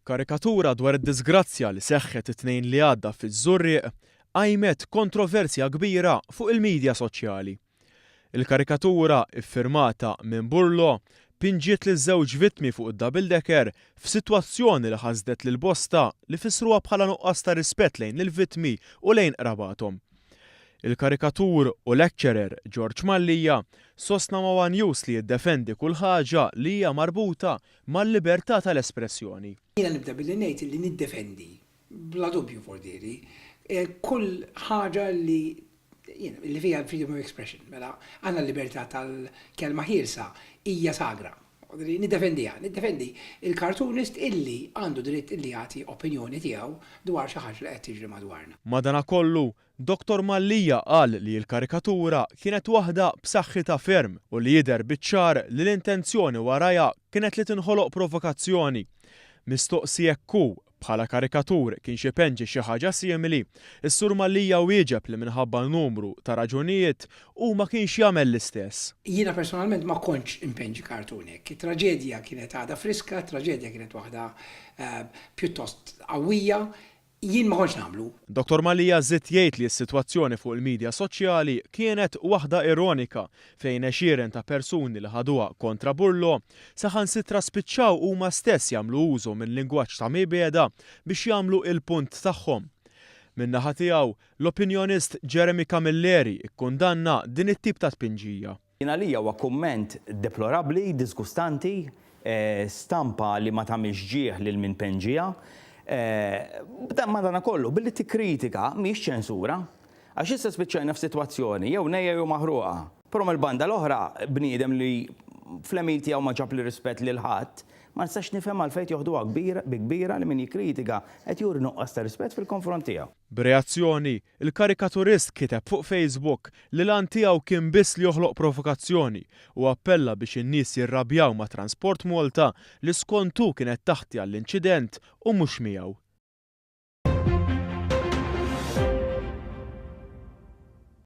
Karikatura dwar id-disgrazzja li seħħet it-tnejn li għadda fiż-Żurrieq għajmet kontroversja kbira fuq il-midja soċjali. Il-karikatura iffirmata minn Burlo pinġiet liż-żewġ vittmi fuq id-double decker f'sitwazzjoni li ħasdet lil bosta li fissruha bħala nuqqas ta' rispett lejn il-vittmi u lejn qrabathom. Il-karikatur u lecturer George Mallija sostna ma' One News li jiddefendi kull ħaġa li hija marbuta mal-libertà tal-espressjoni. Jiena nibda billi ngħid li niddefendi bla dubju fordieri kull ħaġa li fiha freedom of expression, mela għandna l-libertà tal-kelma ħielsa hija sagra. Niddefendi il-cartoonist illi għandu dritt illi jagħti opinjoni tiegħu dwar xi ħaġa li qed tiġri madwarna. Madankollu, Dr. Mallija qal li l-karikatura kienet waħda b'saħħitha ferm u li jidher biċ-ċar li l-intenzjoni warajha kienet li tinħoloq provokazzjoni. Mistoqsi jekk hu bħala karikatur kien xi penġi xi ħaġa simili, is-Sur Mallija wieġeb li minħabba numru ta' raġunijiet u ma kienx jagħmel l-istess. Jiena personalment ma kontx impenġi kartunek. Traġedja kienet għadha friska, traġedja kienet waħda pjuttost qawwija. Jien ma konx nagħmlu. Dr. Mallija żied jgħid li s-sitwazzjoni fuq il-midja soċjali kienet waħda ironika fejn għexieren ta' persuni li ħaduha kontra Burlo saħansitra spiċċaw huma stess jagħmlu użu minn lingwaġġ ta' mibeda biex jagħmlu il-punt tagħhom. Min-naħa tiegħu l-opinjonist Jeremy Camilleri kkundanna din it-tip ta' tpinġija. Jiena għalija huwa kumment deplorabbli, disgustanti, stampa li ma tagħmilx ġieħ lil min penġija. Madankollu, billi tikkritika mhix ċensura, għax issa spiċċajna f'sitwazzjoni jew nejja jew maħruqa. Però mill-banda l-oħra bniedem li fl-emil tiegħu ma ġab li rispett lil ħadd, ma nistax nifhem għalfejn joħduha bi kbira li min jikkritika qed juri nuqqas ta' rispett fil-konfront tiegħu. B'reazzjoni, il-karikaturist kiteb fuq Facebook li lan tiegħu kien biss li joħloq provokazzjoni u appella biex in-nies jirrabjaw ma' Transport Malta li skontu kienet taħti għall-inċident u mhux miegħu.